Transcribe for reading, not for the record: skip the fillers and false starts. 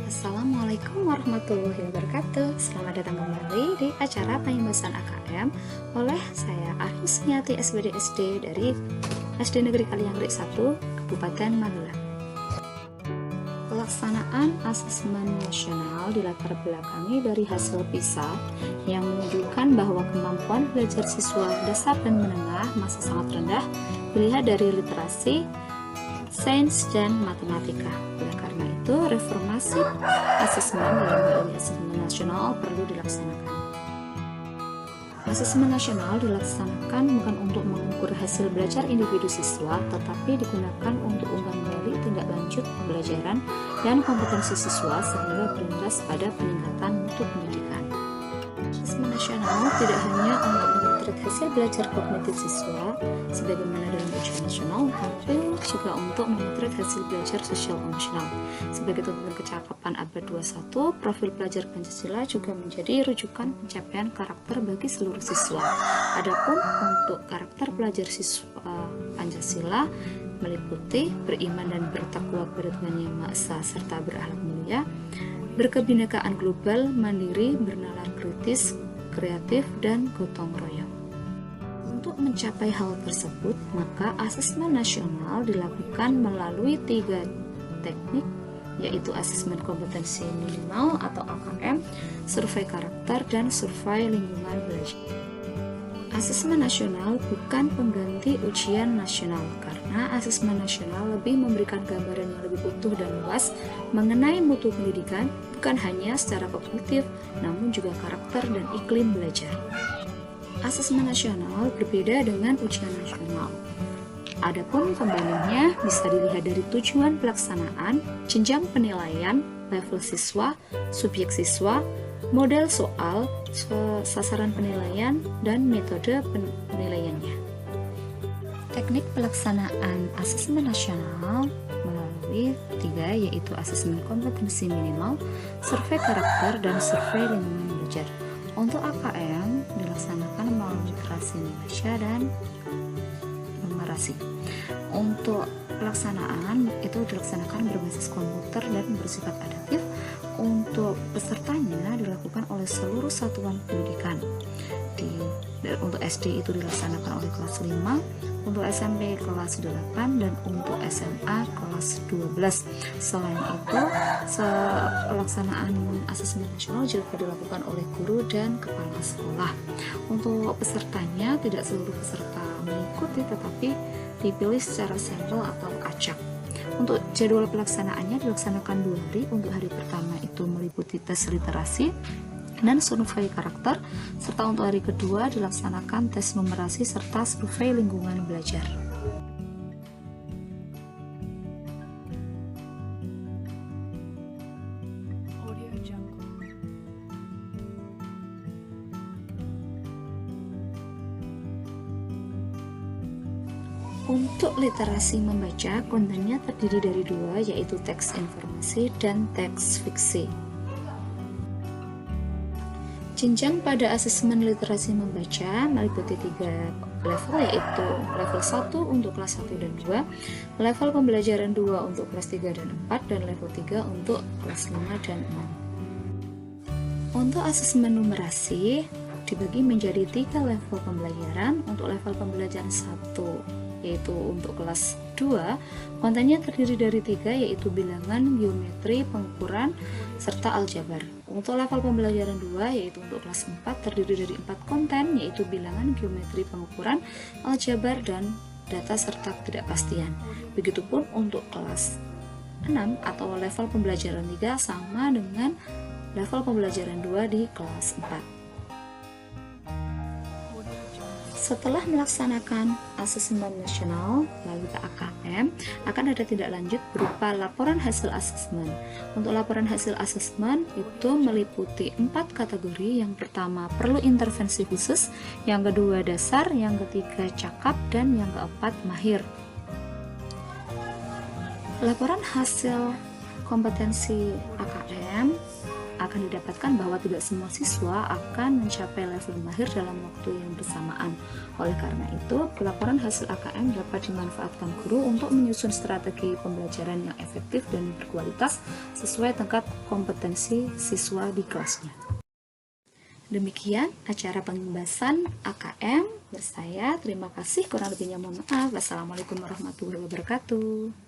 Assalamualaikum warahmatullahi wabarakatuh. Selamat datang kembali di acara Pembahasan AKM oleh saya Arisniati SBD dari SD Negeri Kaliangrik 1, Kabupaten Magelang. Pelaksanaan asesmen nasional dilatar belakangi dari hasil PISA yang menunjukkan bahwa kemampuan belajar siswa dasar dan menengah masih sangat rendah dilihat dari literasi, sains, dan matematika. Oleh karena itu, reformasi asesmen dalam hal ini asesmen nasional perlu dilaksanakan. Asesmen nasional dilaksanakan bukan untuk mengukur hasil belajar individu siswa, tetapi digunakan untuk menggali tindak lanjut pembelajaran dan kompetensi siswa sehingga berimbas pada peningkatan mutu pendidikan. Asesmen nasional tidak hanya untuk memotret hasil belajar kognitif siswa sebagaimana dalam ujian nasional, tapi juga untuk memotret hasil belajar sosial emosional. Sebagai tuntutan kecakapan abad 21, profil pelajar Pancasila juga menjadi rujukan pencapaian karakter bagi seluruh siswa. Adapun untuk karakter pelajar siswa Pancasila meliputi beriman dan bertakwa kepada Tuhan Yang Maha Esa serta berakhlak mulia, berkebinekaan global, mandiri, bernalar kritis, kreatif, dan gotong royong. Untuk mencapai hal tersebut, maka asesmen nasional dilakukan melalui 3 teknik, yaitu asesmen kompetensi minimal atau AKM, survei karakter, dan survei lingkungan belajar. Asesmen nasional bukan pengganti ujian nasional, karena asesmen nasional lebih memberikan gambaran yang lebih utuh dan luas mengenai mutu pendidikan, bukan hanya secara kognitif, namun juga karakter dan iklim belajar. Asesmen nasional berbeda dengan ujian nasional. Adapun pembandingnya bisa dilihat dari tujuan pelaksanaan, jenjang penilaian, level siswa, subjek siswa, model soal, sasaran penilaian, dan metode penilaiannya. Teknik pelaksanaan asesmen nasional melalui 3, yaitu asesmen kompetensi minimal, survei karakter, dan survei lingkungan belajar. Untuk AKM dilaksanakan melalui literasi membaca dan numerasi. Untuk pelaksanaan itu dilaksanakan berbasis komputer dan bersifat adaptif. Untuk pesertanya dilakukan oleh seluruh satuan pendidikan. Untuk SD itu dilaksanakan oleh kelas 5, untuk SMP kelas 8, dan untuk SMA kelas 12. Selain itu, pelaksanaan asesmen nasional juga dilakukan oleh guru dan kepala sekolah. Untuk pesertanya, tidak seluruh peserta mengikuti, tetapi dipilih secara sampel atau acak. Untuk jadwal pelaksanaannya dilaksanakan 2 hari. Untuk hari pertama itu meliputi tes literasi dan survei karakter, serta untuk hari kedua dilaksanakan tes numerasi serta survei lingkungan belajar. Untuk literasi membaca, kontennya terdiri dari 2, yaitu teks informasi dan teks fiksi. Jenjang pada asesmen literasi membaca meliputi 3 level, yaitu level 1 untuk kelas 1 dan 2, level pembelajaran 2 untuk kelas 3 dan 4, dan level 3 untuk kelas 5 dan 6. Untuk asesmen numerasi dibagi menjadi 3 level pembelajaran. Untuk level pembelajaran 1, yaitu untuk kelas 2, kontennya terdiri dari 3, yaitu bilangan, geometri, pengukuran, serta aljabar. Untuk level pembelajaran 2, yaitu untuk kelas 4, terdiri dari 4 konten, yaitu bilangan, geometri, pengukuran, aljabar, dan data serta ketidakpastian. Begitupun untuk kelas 6 atau level pembelajaran 3 sama dengan level pembelajaran 2 di kelas 4. Setelah melaksanakan asesmen nasional melalui AKM, akan ada tindak lanjut berupa laporan hasil asesmen. Untuk laporan hasil asesmen itu meliputi 4 kategori. Yang pertama perlu intervensi khusus, yang kedua dasar, yang ketiga cakap, dan yang keempat mahir. Laporan hasil kompetensi AKM akan didapatkan bahwa tidak semua siswa akan mencapai level mahir dalam waktu yang bersamaan. Oleh karena itu, pelaporan hasil AKM dapat dimanfaatkan guru untuk menyusun strategi pembelajaran yang efektif dan berkualitas sesuai tingkat kompetensi siswa di kelasnya. Demikian acara pembahasan AKM bersaya. Terima kasih, kurang lebihnya mohon maaf. Wassalamualaikum warahmatullahi wabarakatuh.